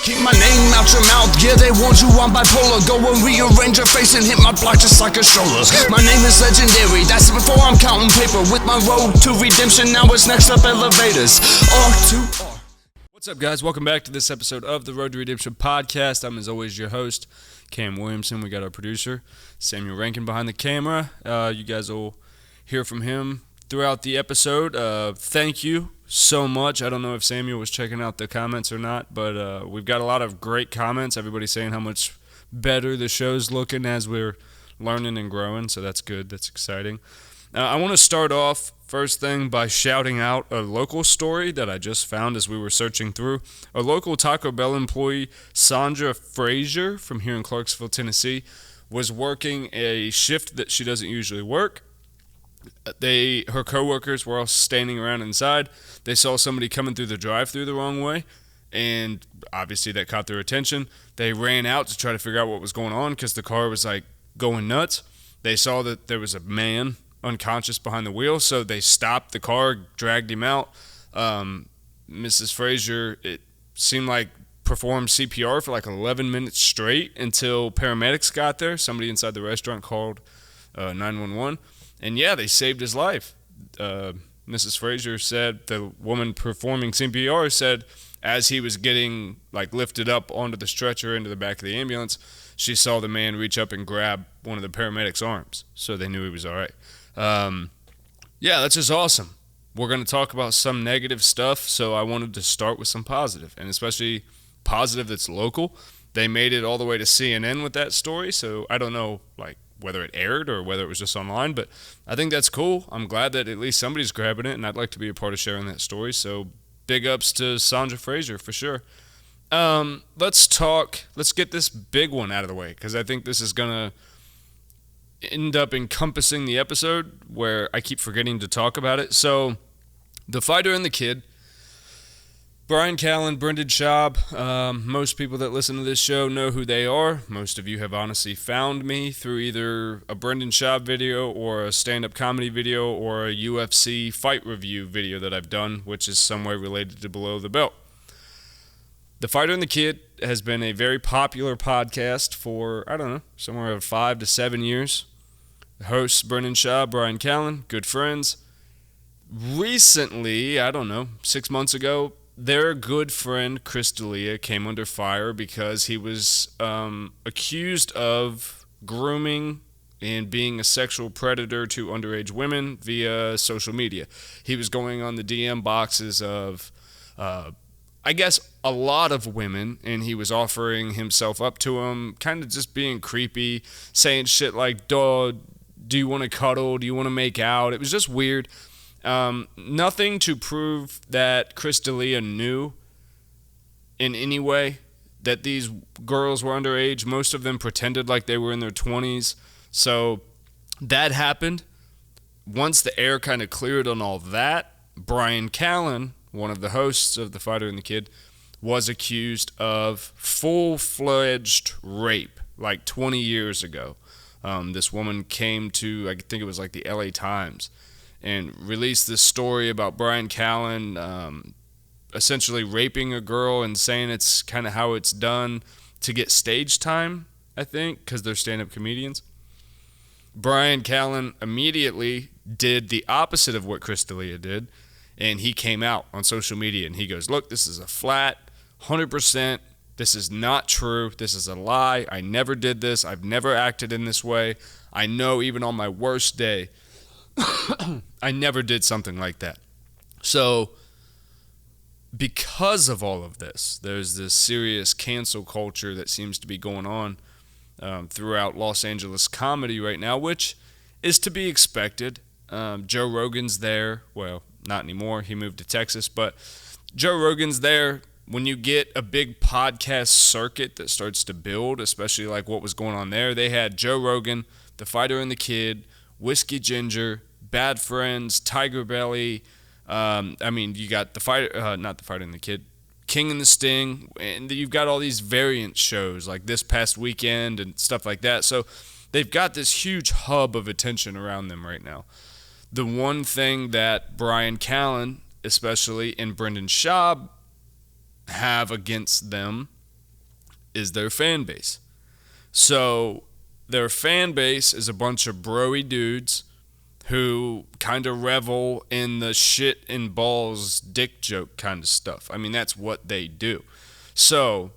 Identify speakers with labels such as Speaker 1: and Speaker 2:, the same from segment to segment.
Speaker 1: Keep my name out your mouth, yeah, they warned you I'm bipolar. Go and rearrange your face and hit my block just like a stroller. My name is legendary, that's before I'm counting paper. With my road to redemption, now it's next up elevators. R2R.
Speaker 2: What's up, guys? Welcome back to this episode of the Road to Redemption podcast. I'm, as always, your host, Cam Williamson. We got our producer, Samuel Rankin, behind the camera. You guys will hear from him throughout the episode. Thank you so much. I don't know if Samuel was checking out the comments or not, but we've got a lot of great comments. Everybody's saying how much better the show's looking as we're learning and growing, so that's good. That's exciting. I want to start off first thing by shouting out a local story that I just found as we were searching through. A local Taco Bell employee, Sandra Frazier, from here in Clarksville, Tennessee, was working a shift that she doesn't usually work. Her coworkers were all standing around inside. They saw somebody coming through the drive-thru the wrong way, and obviously that caught their attention. They ran out to try to figure out what was going on because the car was like going nuts. They saw that there was a man unconscious behind the wheel, so they stopped the car, dragged him out. Mrs. Frazier, it seemed like, performed CPR for like 11 minutes straight until paramedics got there. Somebody inside the restaurant called 911, and yeah, they saved his life. Mrs. Frazier said, the woman performing CPR said, as he was getting like lifted up onto the stretcher into the back of the ambulance, she saw the man reach up and grab one of the paramedics' arms, so they knew he was all right. Yeah, that's just awesome. We're going to talk about some negative stuff, so I wanted to start with some positive, and especially positive that's local. They made it all the way to CNN with that story, so I don't know like whether it aired or whether it was just online, but I think that's cool. I'm glad that at least somebody's grabbing it, and I'd like to be a part of sharing that story, so big ups to Sandra Frazier for sure. Let's get this big one out of the way, because I think this is going to end up encompassing the episode where I keep forgetting to talk about it. So, The Fighter and the Kid, Bryan Callen, Brendan Schaub, most people that listen to this show know who they are. Most of you have honestly found me through either a Brendan Schaub video or a stand-up comedy video or a UFC fight review video that I've done, which is somewhere related to Below the Belt. The Fighter and the Kid has been a very popular podcast for, I don't know, somewhere around 5 to 7 years. The hosts, Brendan Schaub, Bryan Callen, good friends. Recently, I don't know, 6 months ago, their good friend, Chris D'Elia, came under fire because he was accused of grooming and being a sexual predator to underage women via social media. He was going on the DM boxes of, I guess, a lot of women, and he was offering himself up to them, kind of just being creepy, saying shit like, "Dog, do you want to cuddle? Do you want to make out?" It was just weird. Nothing to prove that Chris D'Elia knew in any way that these girls were underage. Most of them pretended like they were in their 20s. So that happened. Once the air kind of cleared on all that, Bryan Callen, one of the hosts of The Fighter and the Kid, was accused of full-fledged rape like 20 years ago. This woman came to, I think it was like the LA Times, and released this story about Bryan Callen essentially raping a girl and saying it's kind of how it's done to get stage time, I think, because they're stand-up comedians. Bryan Callen immediately did the opposite of what Chris D'Elia did, and he came out on social media, and he goes, "Look, this is a flat 100%. This is not true. This is a lie. I never did this. I've never acted in this way. I know even on my worst day, I never did something like that." So, because of all of this, there's this serious cancel culture that seems to be going on throughout Los Angeles comedy right now, which is to be expected. Joe Rogan's there. Well, not anymore. He moved to Texas. But Joe Rogan's there. When you get a big podcast circuit that starts to build, especially like what was going on there, they had Joe Rogan, The Fighter and the Kid, Whiskey Ginger, Bad Friends, Tiger Belly. You got The Fighter, not The Fighter and the Kid, King and the Sting, and you've got all these variant shows like This Past Weekend and stuff like that. So they've got this huge hub of attention around them right now. The one thing that Bryan Callen, especially, and Brendan Schaub have against them is their fan base. So their fan base is a bunch of broy dudes who kind of revel in the shit and balls dick joke kind of stuff. I mean, that's what they do. So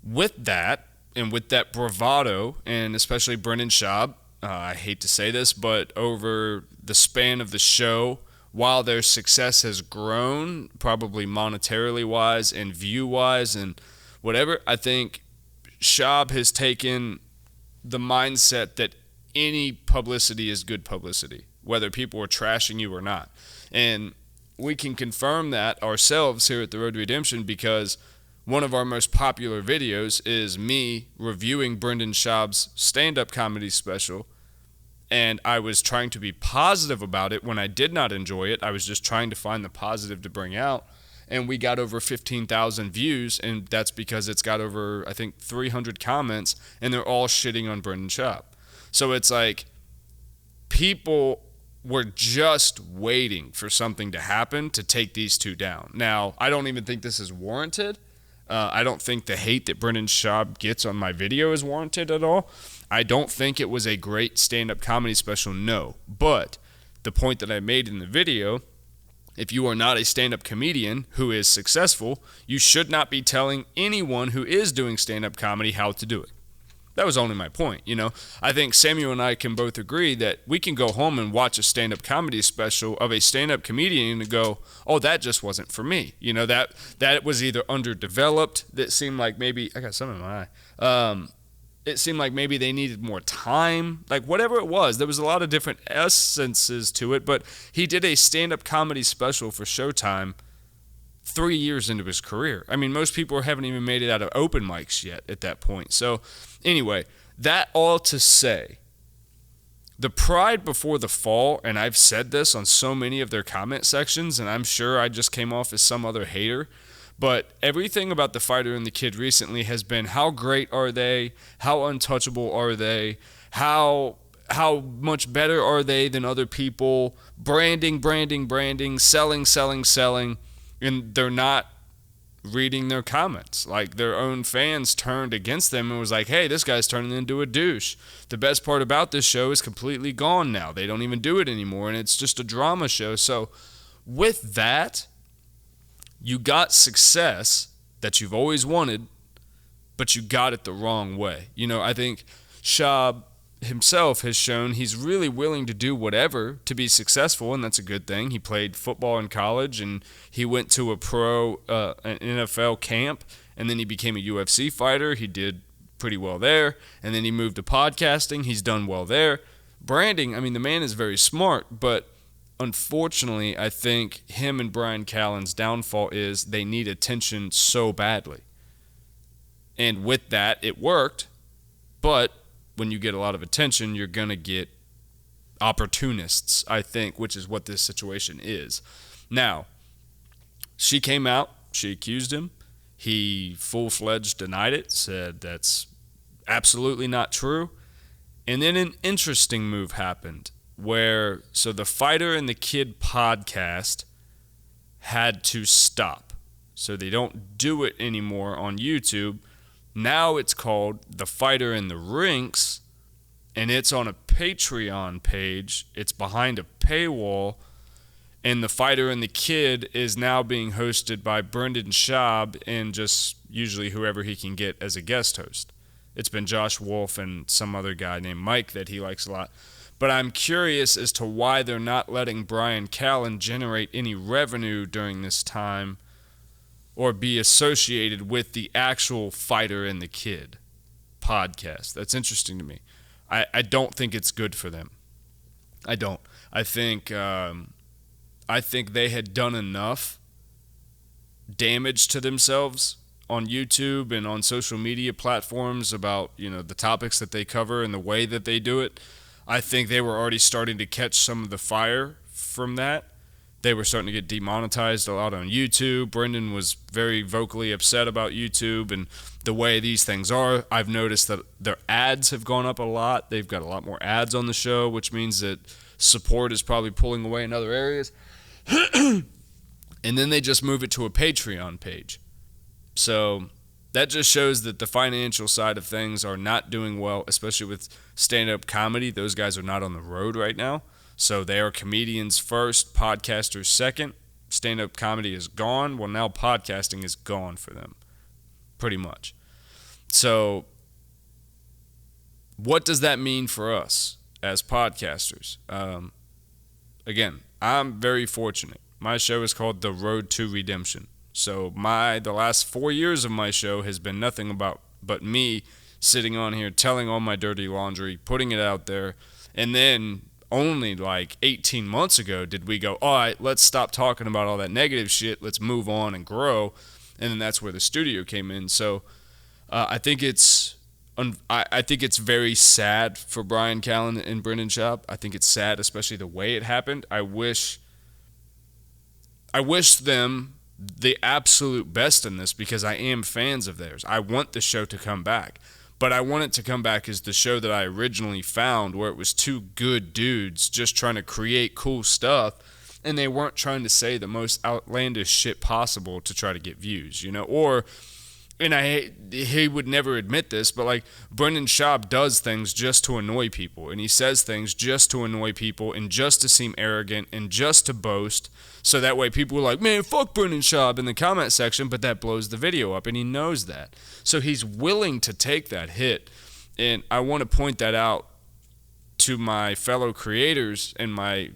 Speaker 2: with that, and with that bravado, and especially Brendan Schaub, I hate to say this, but over the span of the show, while their success has grown, probably monetarily wise and view wise and whatever, I think Schaub has taken the mindset that any publicity is good publicity, whether people are trashing you or not. And we can confirm that ourselves here at the Road to Redemption, because one of our most popular videos is me reviewing Brendan Schaub's stand-up comedy special, and I was trying to be positive about it when I did not enjoy it. I was just trying to find the positive to bring out, and we got over 15,000 views, and that's because it's got over, I think, 300 comments, and they're all shitting on Brendan Schaub. So it's like people were just waiting for something to happen to take these two down. Now, I don't even think this is warranted. I don't think the hate that Brendan Schaub gets on my video is warranted at all. I don't think it was a great stand-up comedy special, no. But the point that I made in the video, if you are not a stand-up comedian who is successful, you should not be telling anyone who is doing stand-up comedy how to do it. That was only my point, you know. I think Samuel and I can both agree that we can go home and watch a stand-up comedy special of a stand-up comedian and go, oh, that just wasn't for me. You know, that was either underdeveloped, that seemed like maybe, I got some in my eye, it seemed like maybe they needed more time, like whatever it was. There was a lot of different essences to it, but he did a stand-up comedy special for Showtime 3 years into his career. I mean, most people haven't even made it out of open mics yet at that point. So anyway, that all to say, the pride before the fall, and I've said this on so many of their comment sections, and I'm sure I just came off as some other hater, but everything about the fighter and the kid recently has been how great are they, how untouchable are they, how much better are they than other people, branding, selling, and they're not reading their comments. Like, their own fans turned against them and was like, hey, this guy's turning into a douche. The best part about this show is completely gone now. They don't even do it anymore, and it's just a drama show. So with that, you got success that you've always wanted, but you got it the wrong way. You know, I think Schaub himself has shown he's really willing to do whatever to be successful, and that's a good thing. He played football in college, and he went to a an NFL camp, and then he became a UFC fighter. He did pretty well there, and then he moved to podcasting. He's done well there. Branding, I mean, the man is very smart, but unfortunately, I think him and Bryan Callen's downfall is they need attention so badly. And with that, it worked, but when you get a lot of attention, you're going to get opportunists, I think, which is what this situation is. Now, she came out, she accused him. He full-fledged denied it, said that's absolutely not true. And then an interesting move happened where, so the Fighter and the Kid podcast had to stop. So they don't do it anymore on YouTube. Now it's called The Fighter and the Rinks, and it's on a Patreon page. It's behind a paywall, and The Fighter and the Kid is now being hosted by Brendan Schaub and just usually whoever he can get as a guest host. It's been Josh Wolf and some other guy named Mike that he likes a lot. But I'm curious as to why they're not letting Bryan Callen generate any revenue during this time or be associated with the actual Fighter and the Kid podcast. That's interesting to me. I don't think it's good for them. I don't. I think they had done enough damage to themselves on YouTube and on social media platforms about, you know, the topics that they cover and the way that they do it. I think they were already starting to catch some of the fire from that. They were starting to get demonetized a lot on YouTube. Brendan was very vocally upset about YouTube and the way these things are. I've noticed that their ads have gone up a lot. They've got a lot more ads on the show, which means that support is probably pulling away in other areas. And then they just move it to a Patreon page. So that just shows that the financial side of things are not doing well, especially with stand-up comedy. Those guys are not on the road right now. So they are comedians first, podcasters second. Stand-up comedy is gone. Well, now podcasting is gone for them, pretty much. So what does that mean for us as podcasters? Again, I'm very fortunate. My show is called The Road to Redemption. So the last 4 years of my show has been nothing but me sitting on here telling all my dirty laundry, putting it out there, and then only like 18 months ago did we go, all right, let's stop talking about all that negative shit, let's move on and grow, and then that's where the studio came in. So I think it's very sad for Bryan Callen and Brendan Schaub. I think it's sad, especially the way it happened. I wish them the absolute best in this because I am fans of theirs. I want the show to come back. But I want it to come back as the show that I originally found, where it was two good dudes just trying to create cool stuff, and they weren't trying to say the most outlandish shit possible to try to get views, you know? And he would never admit this, but like Brendan Schaub does things just to annoy people, and he says things just to annoy people and just to seem arrogant and just to boast, so that way people are like, man, fuck Brendan Schaub in the comment section, but that blows the video up, and he knows that. So he's willing to take that hit, and I want to point that out to my fellow creators and my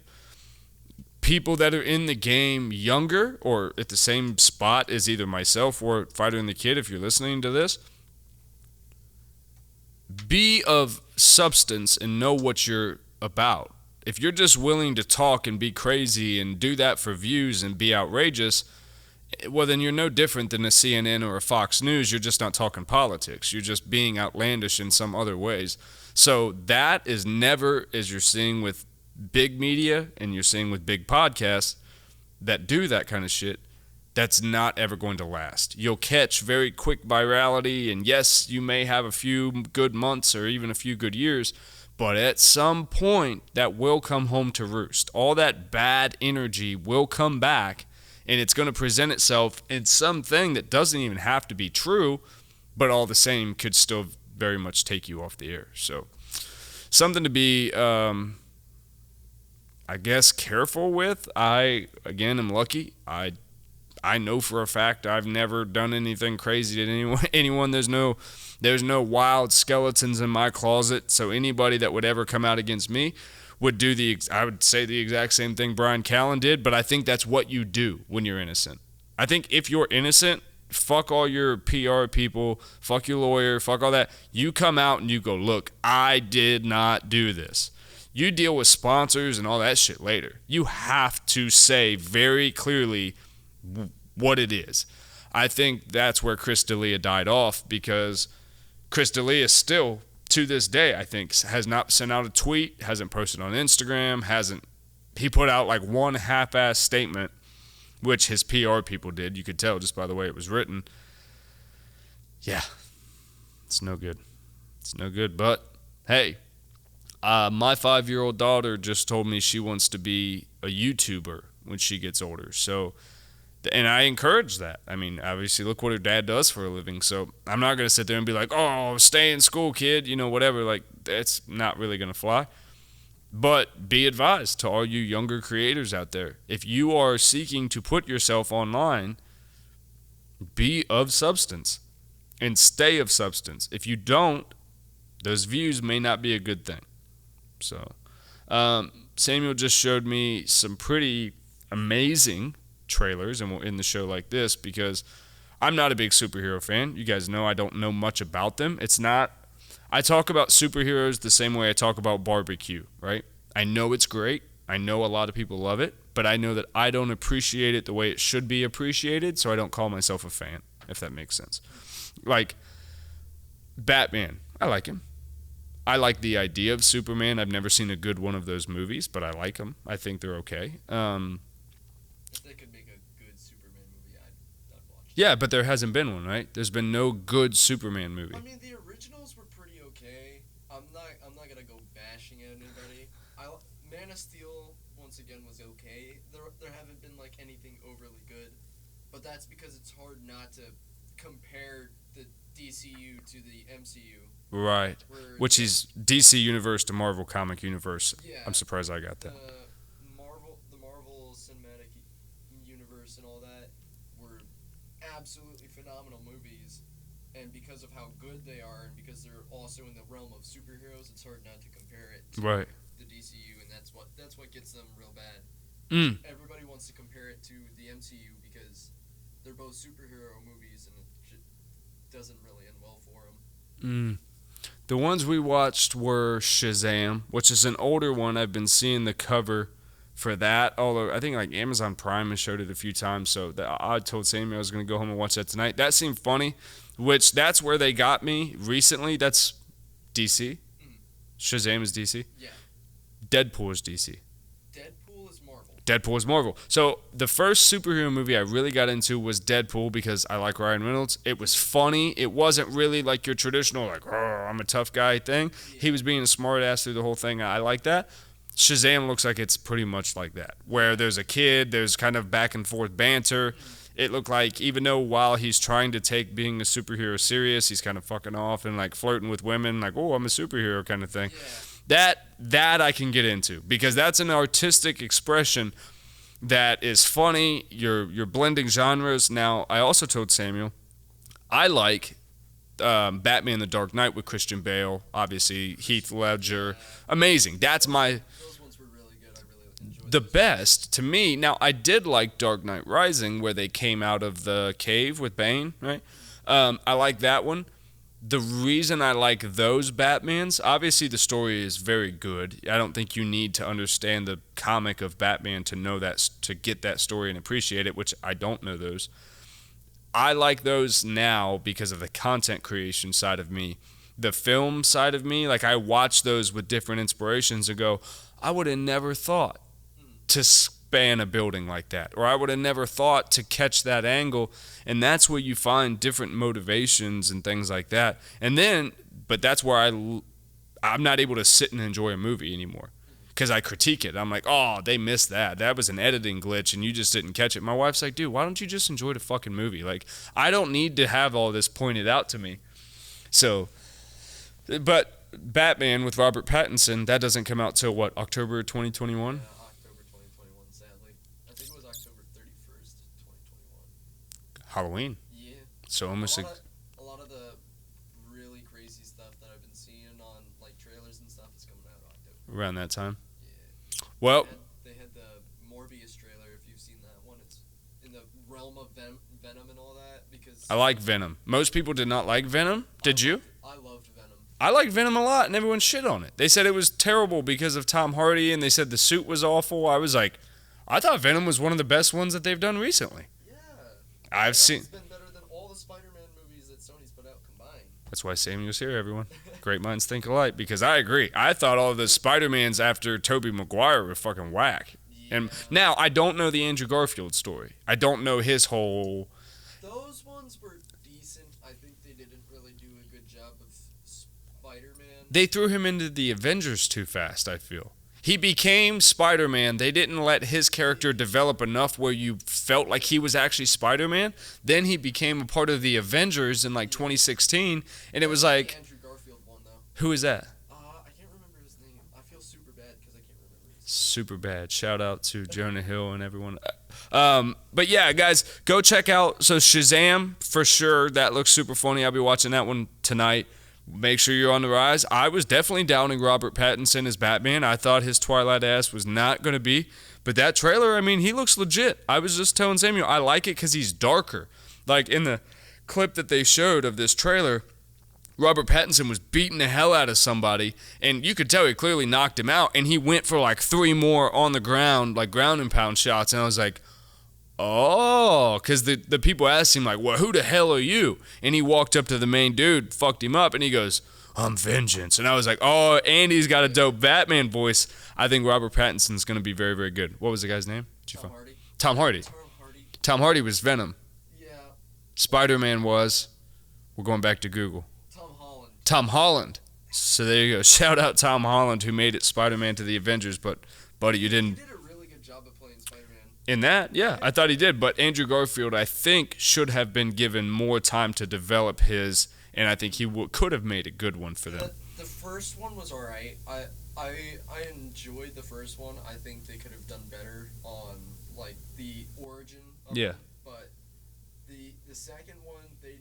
Speaker 2: people that are in the game younger or at the same spot as either myself or Fighter and the Kid, if you're listening to this. Be of substance and know what you're about. If you're just willing to talk and be crazy and do that for views and be outrageous, well, then you're no different than a CNN or a Fox News. You're just not talking politics. You're just being outlandish in some other ways. So that is never, as you're seeing with big media and you're seeing with big podcasts that do that kind of shit, that's not ever going to last. You'll catch very quick virality, and yes, you may have a few good months or even a few good years, but at some point that will come home to roost. All that bad energy will come back, and it's going to present itself in something that doesn't even have to be true, but all the same could still very much take you off the air. So something to be I guess careful with. I again am lucky. I know for a fact I've never done anything crazy to anyone. There's no wild skeletons in my closet. So anybody that would ever come out against me would I would say the exact same thing Bryan Callen did, but I think that's what you do when you're innocent. I think if you're innocent, fuck all your PR people, fuck your lawyer, fuck all that. You come out and you go, look, I did not do this. You deal with sponsors and all that shit later. You have to say very clearly what it is. I think that's where Chris D'Elia died off, because Chris D'Elia still, to this day, I think, has not sent out a tweet, hasn't posted on Instagram, he put out like one half-ass statement, which his PR people did. You could tell just by the way it was written. Yeah, it's no good. It's no good, but hey, my 5-year-old daughter just told me she wants to be a YouTuber when she gets older. So, and I encourage that. I mean, obviously, look what her dad does for a living. So I'm not going to sit there and be like, oh, stay in school, kid, whatever. Like, that's not really going to fly. But be advised to all you younger creators out there. If you are seeking to put yourself online, be of substance and stay of substance. If you don't, those views may not be a good thing. So, Samuel just showed me some pretty amazing trailers, and we'll end the show like this because I'm not a big superhero fan. You guys know I don't know much about them. I talk about superheroes the same way I talk about barbecue, right? I know it's great. I know a lot of people love it, but I know that I don't appreciate it the way it should be appreciated, so I don't call myself a fan, if that makes sense. Like, Batman, I like him. I like the idea of Superman. I've never seen a good one of those movies, but I like them. I think they're okay.
Speaker 3: If they could make a good Superman movie, I'd watch it.
Speaker 2: Yeah, but there hasn't been one, right? There's been no good Superman movie.
Speaker 3: I mean, the originals were pretty okay. I'm not gonna go bashing at anybody. Man of Steel once again was okay. There haven't been like anything overly good, but that's because it's hard not to compare the DCU to the MCU.
Speaker 2: Right. Which is DC Universe to Marvel Comic Universe.
Speaker 3: Yeah.
Speaker 2: I'm surprised I got that.
Speaker 3: The Marvel Cinematic Universe and all that were absolutely phenomenal movies, and because of how good they are, and because they're also in the realm of superheroes, it's hard not to compare it to
Speaker 2: Right.
Speaker 3: the DCU, and that's what gets them real bad. Everybody wants to compare it to the MCU because they're both superhero movies, and it doesn't really end well for them.
Speaker 2: The ones we watched were Shazam, which is an older one. I've been seeing the cover for that, although I think like Amazon Prime has showed it a few times, so I told Samuel I was going to go home and watch that tonight. That seemed funny, which that's where they got me recently. That's DC. Shazam is DC.
Speaker 3: Yeah.
Speaker 2: Deadpool is DC.
Speaker 3: Deadpool is Marvel.
Speaker 2: Deadpool is Marvel. So the first superhero movie I really got into was Deadpool because I like Ryan Reynolds. It was funny. It wasn't really like your traditional like, oh, I'm a tough guy thing. Yeah. He was being a smart ass through the whole thing. I like that. Shazam looks like it's pretty much like that, where there's a kid, there's kind of back and forth banter. It looked like even though while he's trying to take being a superhero serious, he's kind of fucking off and like flirting with women, like, oh, I'm a superhero kind of thing. Yeah. That I can get into because that's an artistic expression that is funny. You're blending genres. Now, I also told Samuel I like Batman the Dark Knight with Christian Bale, obviously Heath Ledger. Amazing. That's my...
Speaker 3: Those ones were really good. I really enjoyed
Speaker 2: the best to me. Now, I did like Dark Knight Rising where they came out of the cave with Bane, right? I like that one. The reason I like those Batmans, obviously the story is very good. I don't think you need to understand the comic of Batman to know that, to get that story and appreciate it, which I don't know those. I like those now because of the content creation side of me. The film side of me, like I watch those with different inspirations and go, I would have never thought to span a building like that, or I would have never thought to catch that angle. And that's where you find different motivations and things like that. And then, but that's where I'm not able to sit and enjoy a movie anymore because I critique it. I'm like, oh, they missed that. That was an editing glitch and you just didn't catch it. My wife's like, dude, why don't you just enjoy the fucking movie? Like, I don't need to have all this pointed out to me. So, but Batman with Robert Pattinson, that doesn't come out till what, October 2021?
Speaker 3: Yeah, October 2021, sadly. I think it was October 31st, 2021.
Speaker 2: Halloween.
Speaker 3: Yeah.
Speaker 2: So almost
Speaker 3: a lot of the really crazy stuff that I've been seeing on like trailers and stuff is coming out in October.
Speaker 2: Around that time.
Speaker 3: Yeah.
Speaker 2: Well,
Speaker 3: they had the Morbius trailer. If you've seen that one, it's in the realm of Venom and all that. Because
Speaker 2: I like Venom. Most people did not like Venom. Did you?
Speaker 3: I loved Venom.
Speaker 2: I like Venom a lot, and everyone shit on it. They said it was terrible because of Tom Hardy, and they said the suit was awful. I was like, I thought Venom was one of the best ones that they've done recently.
Speaker 3: Yeah.
Speaker 2: I've seen.
Speaker 3: It's been better than all the SpiderMan movies that Sony's put out combined.
Speaker 2: That's why Samuel's here, everyone. Great minds think alike, because I agree. I thought all the Spider-Mans after Tobey Maguire were fucking whack. Yeah. And now, I don't know the Andrew Garfield story. I don't know his whole...
Speaker 3: Those ones were decent. I think they didn't really do a good job of Spider-Man.
Speaker 2: They threw him into the Avengers too fast, I feel. He became Spider-Man. They didn't let his character develop enough where you felt like he was actually Spider-Man. Then he became a part of the Avengers in like 2016, and it was like...
Speaker 3: The Andrew Garfield one, though.
Speaker 2: Who is that?
Speaker 3: I can't remember his name. I feel super bad because I can't remember his name.
Speaker 2: Super bad. Shout out to Jonah Hill and everyone. But yeah, guys, go check out. So Shazam, for sure. That looks super funny. I'll be watching that one tonight. Make sure you're on the rise. I was definitely downing Robert Pattinson as Batman. I thought his Twilight ass was not going to be. But that trailer, I mean, he looks legit. I was just telling Samuel, I like it because he's darker. Like in the clip that they showed of this trailer, Robert Pattinson was beating the hell out of somebody, and you could tell he clearly knocked him out, and he went for like 3 more on the ground, like ground and pound shots, and I was like, oh, because the people asked him, like, well, who the hell are you? And he walked up to the main dude, fucked him up, and he goes, I'm Vengeance. And I was like, oh, and he's got a dope Batman voice. I think Robert Pattinson's going to be very, very good. What was the guy's name?
Speaker 3: Tom Hardy.
Speaker 2: Tom Hardy. Tom Hardy was Venom.
Speaker 3: Yeah.
Speaker 2: Spider-Man was, we're going back to Google. Tom Holland. So there you go. Shout out Tom Holland, who made it Spider-Man to the Avengers, but buddy, you didn't.
Speaker 3: He did a really good job of playing Spider-Man.
Speaker 2: In that, yeah, I thought he did. But Andrew Garfield, I think, should have been given more time to develop his, and I think he could have made a good one for them.
Speaker 3: The first one was alright. I enjoyed the first one. I think they could have done better on like the origin of
Speaker 2: Yeah.
Speaker 3: it. But the second one, they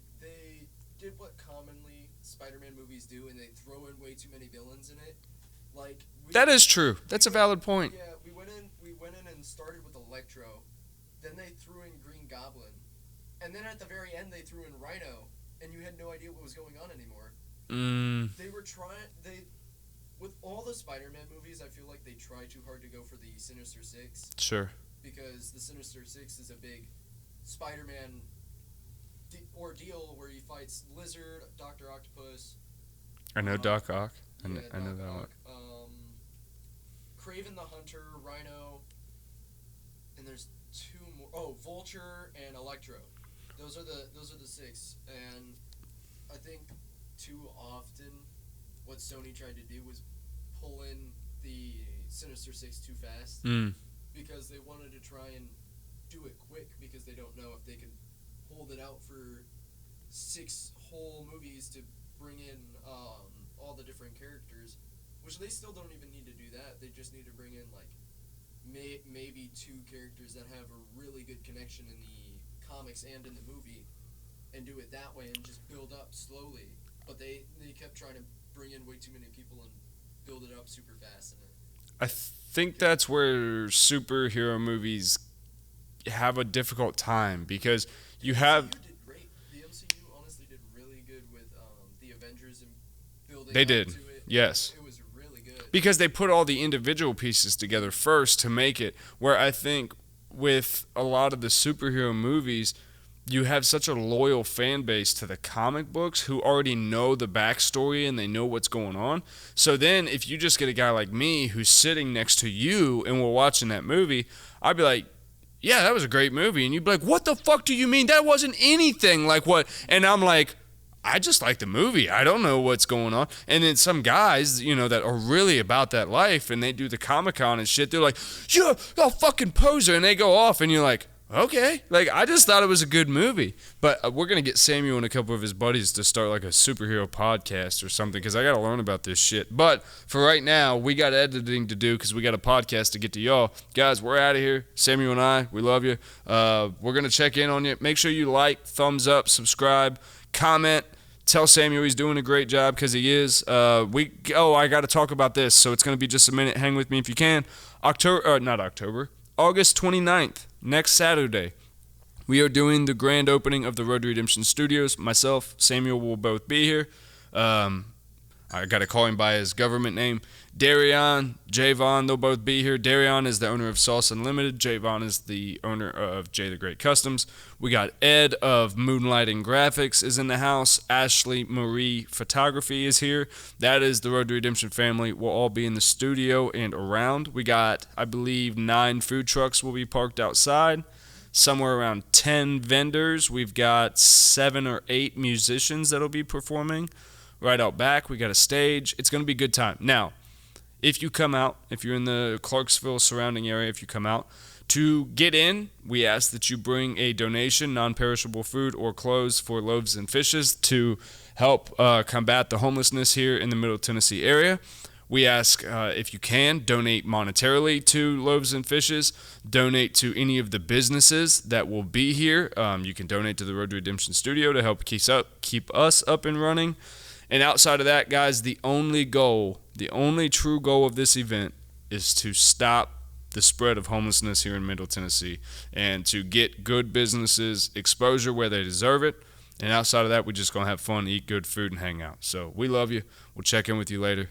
Speaker 3: did what commonly Spider-Man movies do, and they throw in way too many villains in it. Like
Speaker 2: That is true. That's a valid point.
Speaker 3: Yeah, we went in and started with Electro, then they threw in Green Goblin, and then at the very end they threw in Rhino, and you had no idea what was going on anymore. They were with all the Spider-Man movies, I feel like they try too hard to go for the Sinister Six.
Speaker 2: Sure.
Speaker 3: Because the Sinister Six is a big Spider-Man ordeal where he fights Lizard, Dr. Octopus.
Speaker 2: I know Doc Ock. I know
Speaker 3: Doc
Speaker 2: that one.
Speaker 3: Ock, Kraven the Hunter, Rhino, and there's two more. Oh, Vulture and Electro. Those are the six. And I think too often what Sony tried to do was pull in the Sinister Six too fast because they wanted to try and do it quick because they don't know if they can hold it out for 6 whole movies to bring in all the different characters, which they still don't even need to do that. They just need to bring in like maybe 2 characters that have a really good connection in the comics and in the movie, and do it that way and just build up slowly. But they kept trying to bring in way too many people and build it up super fast.
Speaker 2: I think that's where superhero movies have a difficult time because you have.
Speaker 3: The MCU did great. The MCU honestly did really good with the Avengers and building
Speaker 2: They
Speaker 3: up
Speaker 2: did.
Speaker 3: to it.
Speaker 2: Yes.
Speaker 3: It was really good.
Speaker 2: Because they put all the individual pieces together first to make it. Where I think with a lot of the superhero movies, you have such a loyal fan base to the comic books who already know the backstory and they know what's going on. So then if you just get a guy like me who's sitting next to you and we're watching that movie, I'd be like, yeah, that was a great movie. And you'd be like, what the fuck do you mean? That wasn't anything like what? And I'm like, I just like the movie. I don't know what's going on. And then some guys, you know, that are really about that life and they do the Comic-Con and shit, they're like, you're a fucking poser. And they go off and you're like, okay. Like, I just thought it was a good movie. But we're going to get Samuel and a couple of his buddies to start like a superhero podcast or something because I got to learn about this shit. But for right now, we got editing to do because we got a podcast to get to y'all. Guys, we're out of here. Samuel and I, we love you. We're going to check in on you. Make sure you like, thumbs up, subscribe, comment. Tell Samuel he's doing a great job because he is. I got to talk about this, so it's going to be just a minute. Hang with me if you can. August 29th, next Saturday, we are doing the grand opening of the Road to Redemption Studios. Myself, Samuel will both be here. I got to call him by his government name. Darion, Javon, they'll both be here. Darion is the owner of Sauce Unlimited. Javon is the owner of Jay the Great Customs. We got Ed of Moonlighting Graphics is in the house. Ashley Marie Photography is here. That is the Road to Redemption family. We'll all be in the studio and around. We got, I believe, 9 food trucks will be parked outside. Somewhere around 10 vendors. We've got 7 or 8 musicians that'll be performing. Right out back, we got a stage. It's going to be a good time. Now, if you come out, if you're in the Clarksville surrounding area, if you come out, to get in, we ask that you bring a donation, non-perishable food or clothes for Loaves and Fishes to help combat the homelessness here in the Middle Tennessee area. We ask if you can, donate monetarily to Loaves and Fishes, donate to any of the businesses that will be here. You can donate to the Road to Redemption Studio to help keep us up and running. And outside of that, guys, the only true goal of this event is to stop the spread of homelessness here in Middle Tennessee and to get good businesses exposure where they deserve it. And outside of that, we're just going to have fun, eat good food, and hang out. So we love you. We'll check in with you later.